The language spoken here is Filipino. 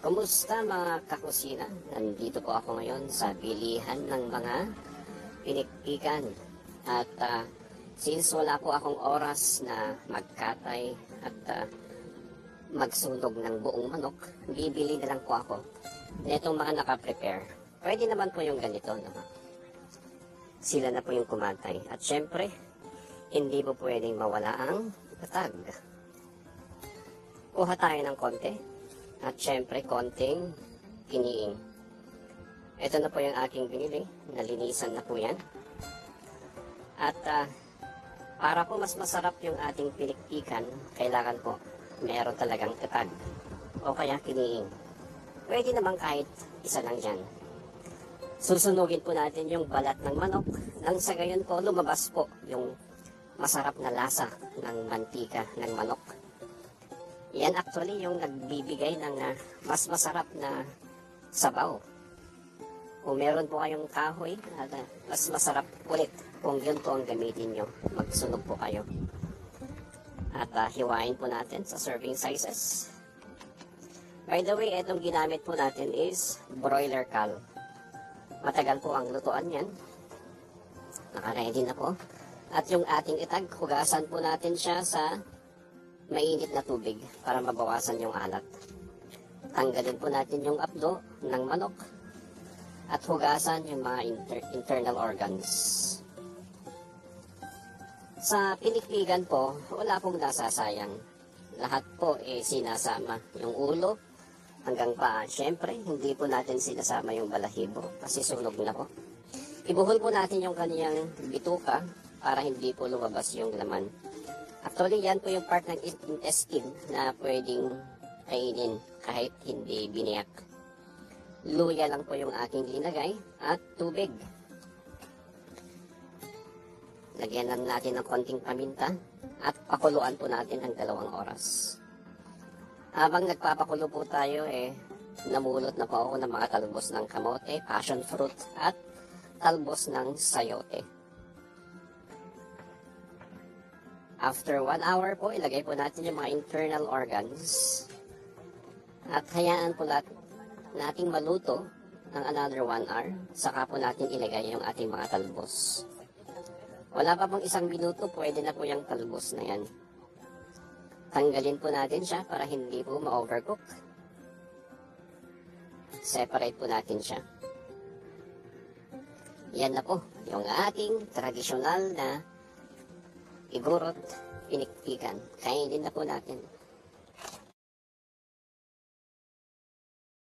Kumusta mga kakusina? Nandito po ako ngayon sa bilihan ng mga pinikpikan. At since wala po akong oras na magkatay at magsunog ng buong manok, bibili na lang po ako netong mga nakaprepare. Pwede naman po yung ganito, no? Sila na po yung kumatay. At syempre, hindi po pwedeng mawala ang tatag. Kuha tayo ng konti. At syempre, konting kiniing. Ito na po yung aking binili. Nalinisan na po yan. At para po mas masarap yung ating pinikpikan, kailangan po meron talagang tatag. O kaya kiniing. Pwede naman kahit isa lang dyan. Susunugin po natin yung balat ng manok nang sa gayon po lumabas po yung masarap na lasa ng mantika ng manok. Yan actually yung nagbibigay ng mas masarap na sabaw. Kung meron po kayong kahoy, mas masarap ulit kung yun po ang gamitin nyo. Magsunog po kayo. At hiwain po natin sa serving sizes. By the way, itong ginamit po natin is broiler cal. Matagal po ang lutuan yan. Naka-ready na po. At yung ating itag, hugasan po natin siya sa mainit na tubig para mabawasan yung alat. Tanggalin po natin yung apdo ng manok at hugasan yung mga internal organs. Sa pinikpigan po, wala pong nasasayang. Lahat po sinasama. Yung ulo hanggang paa. Siyempre, hindi po natin sinasama yung balahibo kasi sunog na po. Ibuhol po natin yung kaniyang bituka para hindi po lumabas yung laman. Actually, yan po yung part ng intestine na pwedeng kainin kahit hindi biniyak. Luya lang po yung aking linagay at tubig. Lagyan lang natin ng konting paminta at pakuluan po natin ng 2 oras. Habang nagpapakulo po tayo, namulot na po ako ng mga talbos ng kamote, passion fruit at talbos ng sayote. After 1 hour po, ilagay po natin yung mga internal organs. At hayaan po nating maluto ng another 1 hour. Saka po natin ilagay yung ating mga talbos. Wala pa pong 1 minuto, pwede na po yung talbos na yan. Tanggalin po natin siya para hindi po ma-overcook. Separate po natin siya. Yan na po, yung ating tradisyonal na igurot, pinikpikan. Kainin na po natin.